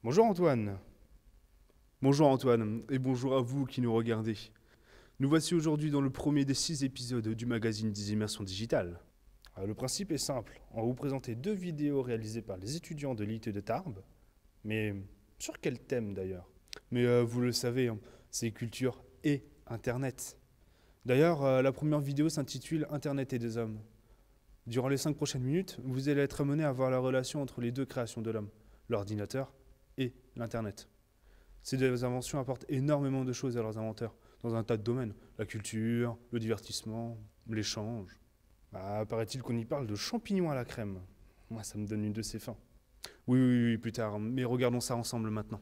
Bonjour Antoine. Bonjour Antoine, et bonjour à vous qui nous regardez. Nous voici aujourd'hui dans le premier des 6 épisodes du magazine des immersions digitales. Le principe est simple, on va vous présenter 2 vidéos réalisées par les étudiants de l'IT de Tarbes. Mais sur quel thème d'ailleurs? Mais vous le savez, c'est culture et Internet. D'ailleurs, la première vidéo s'intitule Internet et des hommes. Durant les 5 prochaines minutes, vous allez être amené à voir la relation entre les 2 créations de l'homme, l'ordinateur et l'Internet. Ces 2 inventions apportent énormément de choses à leurs inventeurs, dans un tas de domaines. La culture, le divertissement, l'échange. Paraît-il qu'on y parle de champignons à la crème. Moi, ça me donne une de ces fins. Oui, plus tard, mais regardons ça ensemble maintenant.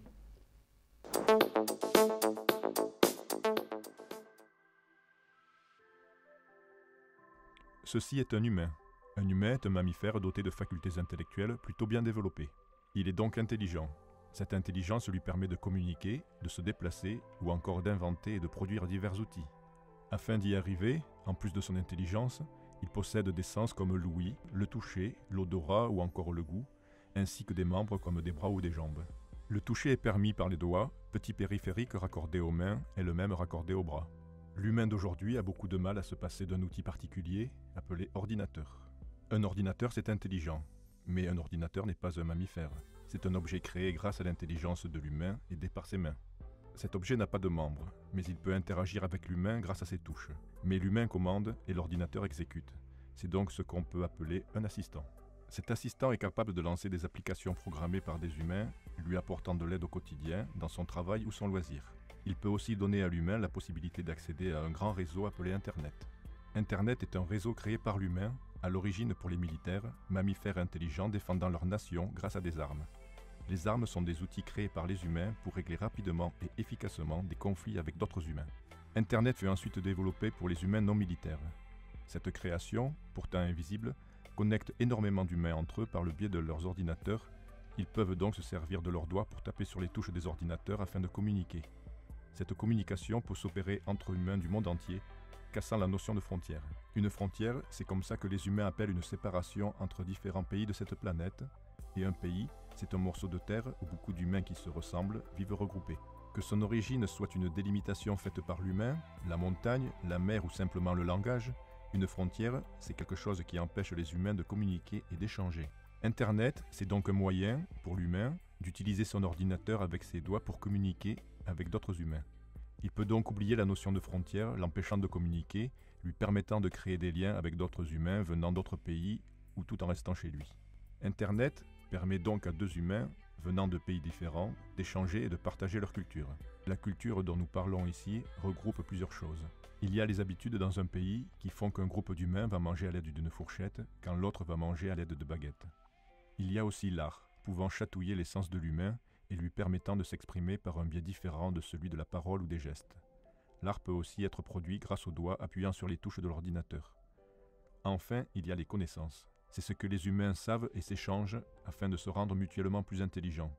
Ceci est un humain. Un humain est un mammifère doté de facultés intellectuelles plutôt bien développées. Il est donc intelligent. Cette intelligence lui permet de communiquer, de se déplacer ou encore d'inventer et de produire divers outils. Afin d'y arriver, en plus de son intelligence, il possède des sens comme l'ouïe, le toucher, l'odorat ou encore le goût, ainsi que des membres comme des bras ou des jambes. Le toucher est permis par les doigts, petit périphérique raccordé aux mains et le même raccordé aux bras. L'humain d'aujourd'hui a beaucoup de mal à se passer d'un outil particulier appelé ordinateur. Un ordinateur, c'est intelligent, mais un ordinateur n'est pas un mammifère. C'est un objet créé grâce à l'intelligence de l'humain aidé par ses mains. Cet objet n'a pas de membres, mais il peut interagir avec l'humain grâce à ses touches. Mais l'humain commande et l'ordinateur exécute. C'est donc ce qu'on peut appeler un assistant. Cet assistant est capable de lancer des applications programmées par des humains, lui apportant de l'aide au quotidien, dans son travail ou son loisir. Il peut aussi donner à l'humain la possibilité d'accéder à un grand réseau appelé Internet. Internet est un réseau créé par l'humain, à l'origine pour les militaires, mammifères intelligents défendant leur nation grâce à des armes. Les armes sont des outils créés par les humains pour régler rapidement et efficacement des conflits avec d'autres humains. Internet fut ensuite développé pour les humains non militaires. Cette création, pourtant invisible, connecte énormément d'humains entre eux par le biais de leurs ordinateurs. Ils peuvent donc se servir de leurs doigts pour taper sur les touches des ordinateurs afin de communiquer. Cette communication peut s'opérer entre humains du monde entier, cassant la notion de frontière. Une frontière, c'est comme ça que les humains appellent une séparation entre différents pays de cette planète, et un pays, c'est un morceau de terre où beaucoup d'humains qui se ressemblent vivent regroupés. Que son origine soit une délimitation faite par l'humain, la montagne, la mer ou simplement le langage, une frontière, c'est quelque chose qui empêche les humains de communiquer et d'échanger. Internet, c'est donc un moyen, pour l'humain, d'utiliser son ordinateur avec ses doigts pour communiquer avec d'autres humains. Il peut donc oublier la notion de frontière, l'empêchant de communiquer, lui permettant de créer des liens avec d'autres humains venant d'autres pays ou tout en restant chez lui. Internet permet donc à 2 humains, venant de pays différents, d'échanger et de partager leur culture. La culture dont nous parlons ici regroupe plusieurs choses. Il y a les habitudes dans un pays qui font qu'un groupe d'humains va manger à l'aide d'une fourchette quand l'autre va manger à l'aide de baguettes. Il y a aussi l'art, pouvant chatouiller l'essence de l'humain et lui permettant de s'exprimer par un biais différent de celui de la parole ou des gestes. L'art peut aussi être produit grâce aux doigts appuyant sur les touches de l'ordinateur. Enfin, il y a les connaissances. C'est ce que les humains savent et s'échangent afin de se rendre mutuellement plus intelligents.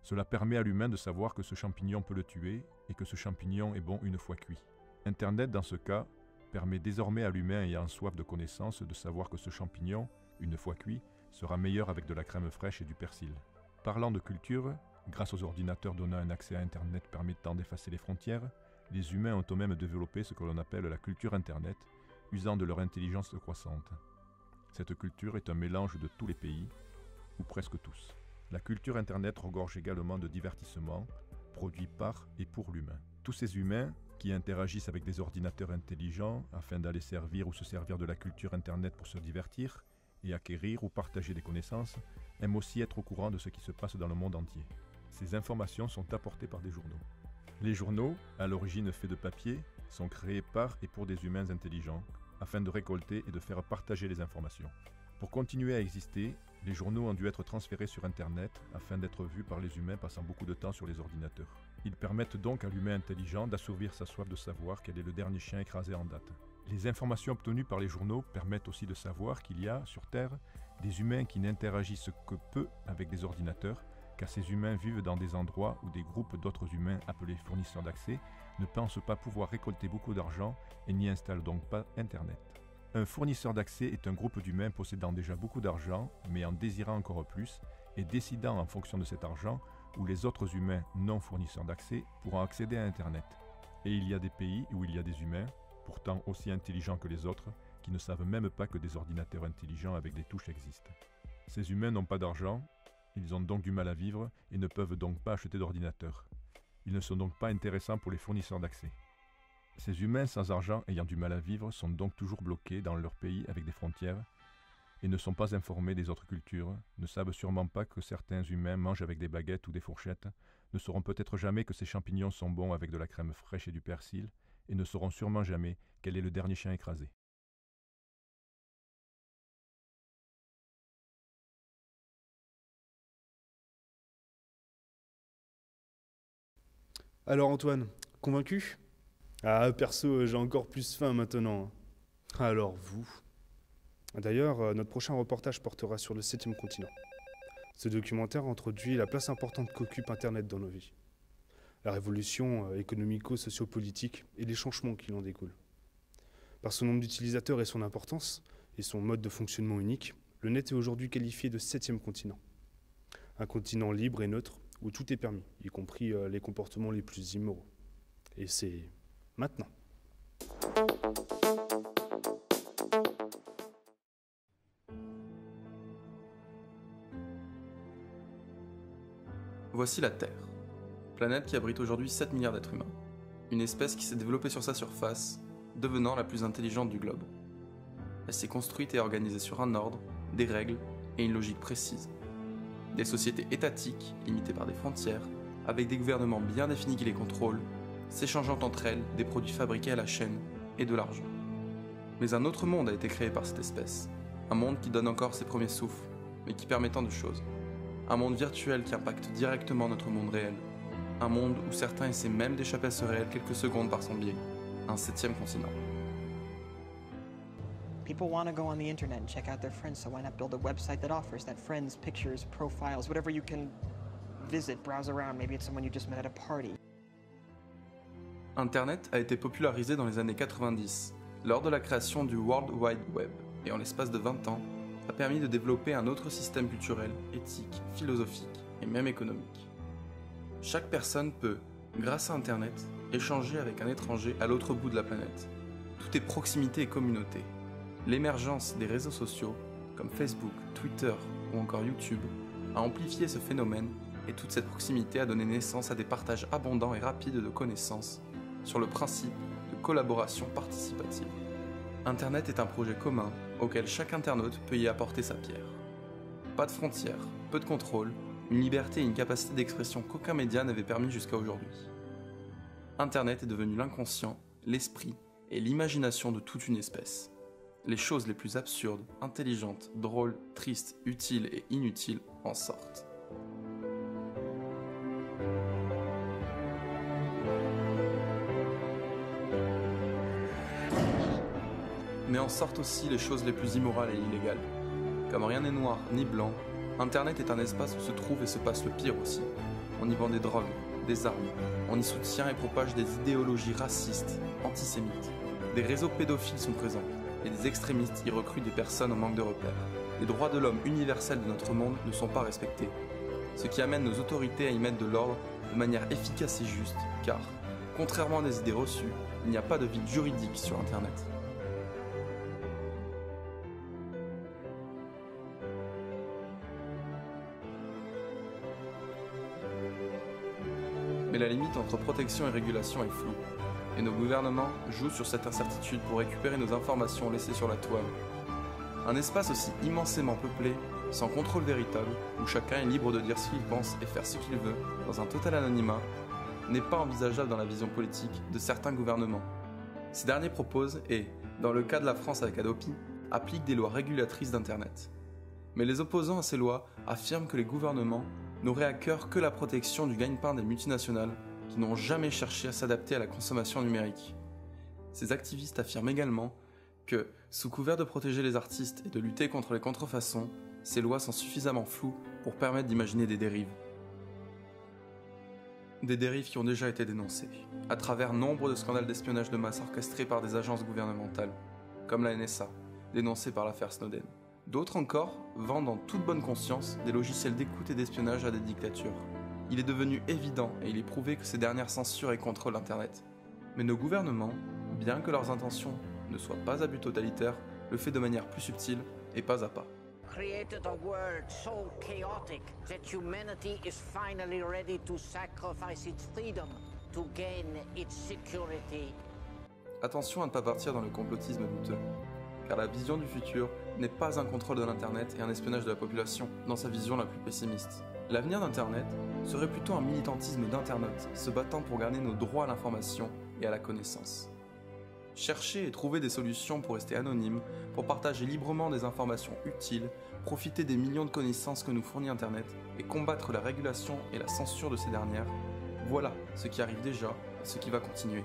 Cela permet à l'humain de savoir que ce champignon peut le tuer et que ce champignon est bon une fois cuit. Internet, dans ce cas, permet désormais à l'humain ayant soif de connaissances de savoir que ce champignon, une fois cuit, sera meilleur avec de la crème fraîche et du persil. Parlant de culture, grâce aux ordinateurs donnant un accès à Internet permettant d'effacer les frontières, les humains ont eux-mêmes développé ce que l'on appelle la culture Internet, usant de leur intelligence croissante. Cette culture est un mélange de tous les pays, ou presque tous. La culture Internet regorge également de divertissements, produits par et pour l'humain. Tous ces humains, qui interagissent avec des ordinateurs intelligents afin d'aller servir ou se servir de la culture Internet pour se divertir et acquérir ou partager des connaissances, aiment aussi être au courant de ce qui se passe dans le monde entier. Ces informations sont apportées par des journaux. Les journaux, à l'origine faits de papier, sont créés par et pour des humains intelligents, afin de récolter et de faire partager les informations. Pour continuer à exister, les journaux ont dû être transférés sur Internet afin d'être vus par les humains passant beaucoup de temps sur les ordinateurs. Ils permettent donc à l'humain intelligent d'assouvir sa soif de savoir quel est le dernier chien écrasé en date. Les informations obtenues par les journaux permettent aussi de savoir qu'il y a, sur Terre, des humains qui n'interagissent que peu avec des ordinateurs, car ces humains vivent dans des endroits où des groupes d'autres humains appelés fournisseurs d'accès ne pensent pas pouvoir récolter beaucoup d'argent et n'y installent donc pas Internet. Un fournisseur d'accès est un groupe d'humains possédant déjà beaucoup d'argent, mais en désirant encore plus, et décidant en fonction de cet argent où les autres humains non fournisseurs d'accès pourront accéder à Internet. Et il y a des pays où il y a des humains, pourtant aussi intelligents que les autres, qui ne savent même pas que des ordinateurs intelligents avec des touches existent. Ces humains n'ont pas d'argent, ils ont donc du mal à vivre et ne peuvent donc pas acheter d'ordinateur. Ils ne sont donc pas intéressants pour les fournisseurs d'accès. Ces humains sans argent ayant du mal à vivre sont donc toujours bloqués dans leur pays avec des frontières et ne sont pas informés des autres cultures, ne savent sûrement pas que certains humains mangent avec des baguettes ou des fourchettes, ne sauront peut-être jamais que ces champignons sont bons avec de la crème fraîche et du persil, et ne sauront sûrement jamais quel est le dernier chien écrasé. Alors Antoine, convaincu? Ah, perso, j'ai encore plus faim maintenant. Alors vous? D'ailleurs, notre prochain reportage portera sur le 7e continent. Ce documentaire introduit la place importante qu'occupe Internet dans nos vies. La révolution économico-sociopolitique et les changements qui en découlent. Par son nombre d'utilisateurs et son importance, et son mode de fonctionnement unique, le net est aujourd'hui qualifié de 7e continent. Un continent libre et neutre, où tout est permis, y compris les comportements les plus immoraux. Et c'est maintenant. Voici la Terre, planète qui abrite aujourd'hui 7 milliards d'êtres humains, une espèce qui s'est développée sur sa surface, devenant la plus intelligente du globe. Elle s'est construite et organisée sur un ordre, des règles et une logique précise. Des sociétés étatiques, limitées par des frontières, avec des gouvernements bien définis qui les contrôlent, s'échangeant entre elles des produits fabriqués à la chaîne et de l'argent. Mais un autre monde a été créé par cette espèce, un monde qui donne encore ses premiers souffles, mais qui permet tant de choses. Un monde virtuel qui impacte directement notre monde réel. Un monde où certains essaient même d'échapper à ce réel quelques secondes par son biais. Un 7e continent. People want to go on the internet and check out their friends, so why not build a website that offers that? Friends, pictures, profiles, whatever you can visit, browse around. Maybe it's someone you just met at a party. Internet a été popularisé dans les années 90, lors de la création du World Wide Web, et en l'espace de 20 ans, a permis de développer un autre système culturel, éthique, philosophique et même économique. Chaque personne peut, grâce à Internet, échanger avec un étranger à l'autre bout de la planète. Tout est proximité et communauté. L'émergence des réseaux sociaux, comme Facebook, Twitter ou encore YouTube, a amplifié ce phénomène et toute cette proximité a donné naissance à des partages abondants et rapides de connaissances sur le principe de collaboration participative. Internet est un projet commun auquel chaque internaute peut y apporter sa pierre. Pas de frontières, peu de contrôle, une liberté et une capacité d'expression qu'aucun média n'avait permis jusqu'à aujourd'hui. Internet est devenu l'inconscient, l'esprit et l'imagination de toute une espèce. Les choses les plus absurdes, intelligentes, drôles, tristes, utiles et inutiles en sortent. Mais en sortent aussi les choses les plus immorales et illégales. Comme rien n'est noir ni blanc, Internet est un espace où se trouve et se passe le pire aussi. On y vend des drogues, des armes, on y soutient et propage des idéologies racistes, antisémites. Des réseaux pédophiles sont présents, et des extrémistes y recrutent des personnes en manque de repères. Les droits de l'homme universels de notre monde ne sont pas respectés, ce qui amène nos autorités à y mettre de l'ordre de manière efficace et juste, car, contrairement à des idées reçues, il n'y a pas de vide juridique sur Internet. Mais la limite entre protection et régulation est floue, et nos gouvernements jouent sur cette incertitude pour récupérer nos informations laissées sur la toile. Un espace aussi immensément peuplé, sans contrôle véritable, où chacun est libre de dire ce qu'il pense et faire ce qu'il veut, dans un total anonymat, n'est pas envisageable dans la vision politique de certains gouvernements. Ces derniers proposent et, dans le cas de la France avec Adopi, appliquent des lois régulatrices d'Internet. Mais les opposants à ces lois affirment que les gouvernements n'auraient à cœur que la protection du gagne-pain des multinationales qui n'ont jamais cherché à s'adapter à la consommation numérique. Ces activistes affirment également que, sous couvert de protéger les artistes et de lutter contre les contrefaçons, ces lois sont suffisamment floues pour permettre d'imaginer des dérives. Des dérives qui ont déjà été dénoncées, à travers nombre de scandales d'espionnage de masse orchestrés par des agences gouvernementales, comme la NSA, dénoncée par l'affaire Snowden. D'autres encore vendent en toute bonne conscience des logiciels d'écoute et d'espionnage à des dictatures. Il est devenu évident et il est prouvé que ces dernières censurent et contrôlent Internet. Mais nos gouvernements, bien que leurs intentions ne soient pas à but totalitaire, le fait de manière plus subtile et pas à pas. Created a world so chaotic that humanity is finally ready to sacrifice its freedom to gain its security. Attention à ne pas partir dans le complotisme douteux, car la vision du futur n'est pas un contrôle de l'Internet et un espionnage de la population, dans sa vision la plus pessimiste. L'avenir d'Internet serait plutôt un militantisme d'internautes se battant pour garder nos droits à l'information et à la connaissance. Chercher et trouver des solutions pour rester anonyme, pour partager librement des informations utiles, profiter des millions de connaissances que nous fournit Internet et combattre la régulation et la censure de ces dernières, voilà ce qui arrive déjà et ce qui va continuer.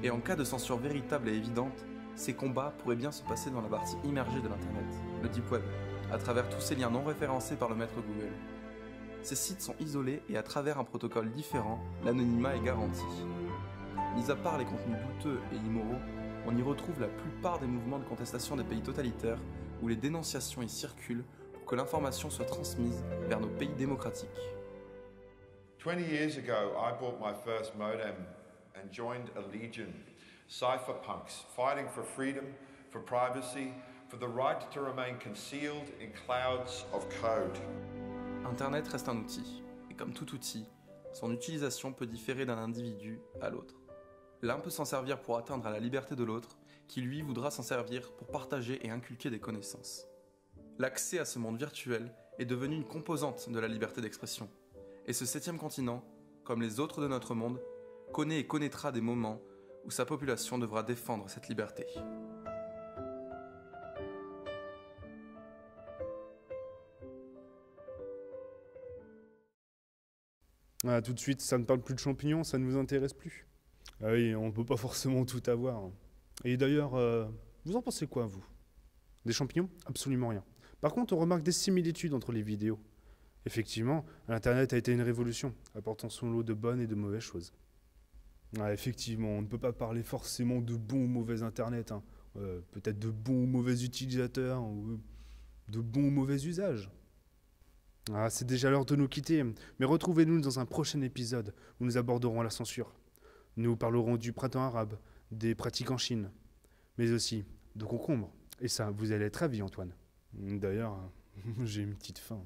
Et en cas de censure véritable et évidente, ces combats pourraient bien se passer dans la partie immergée de l'Internet, le Deep Web, à travers tous ces liens non référencés par le maître Google. Ces sites sont isolés et à travers un protocole différent, l'anonymat est garanti. Mis à part les contenus douteux et immoraux, on y retrouve la plupart des mouvements de contestation des pays totalitaires où les dénonciations y circulent pour que l'information soit transmise vers nos pays démocratiques. 20 years ago, I bought my first modem and joined a legion. Cypherpunks, fighting for freedom, for privacy, for the right to remain concealed in clouds of code. Internet reste un outil, et comme tout outil, son utilisation peut différer d'un individu à l'autre. L'un peut s'en servir pour atteindre à la liberté de l'autre, qui lui voudra s'en servir pour partager et inculquer des connaissances. L'accès à ce monde virtuel est devenu une composante de la liberté d'expression. Et ce 7e continent, comme les autres de notre monde, connaît et connaîtra des moments où sa population devra défendre cette liberté. Ah, tout de suite, ça ne parle plus de champignons, ça ne vous intéresse plus. Ah oui, on ne peut pas forcément tout avoir. Et d'ailleurs, vous en pensez quoi, vous? Des champignons? Absolument rien. Par contre, on remarque des similitudes entre les vidéos. Effectivement, Internet a été une révolution, apportant son lot de bonnes et de mauvaises choses. Ah, effectivement, on ne peut pas parler forcément de bon ou mauvais Internet, hein. Peut-être de bons ou mauvais utilisateurs, ou de bons ou mauvais usages. Ah, c'est déjà l'heure de nous quitter, mais retrouvez-nous dans un prochain épisode où nous aborderons la censure. Nous parlerons du printemps arabe, des pratiques en Chine, mais aussi de concombres. Et ça, vous allez être ravis, Antoine. D'ailleurs, j'ai une petite faim.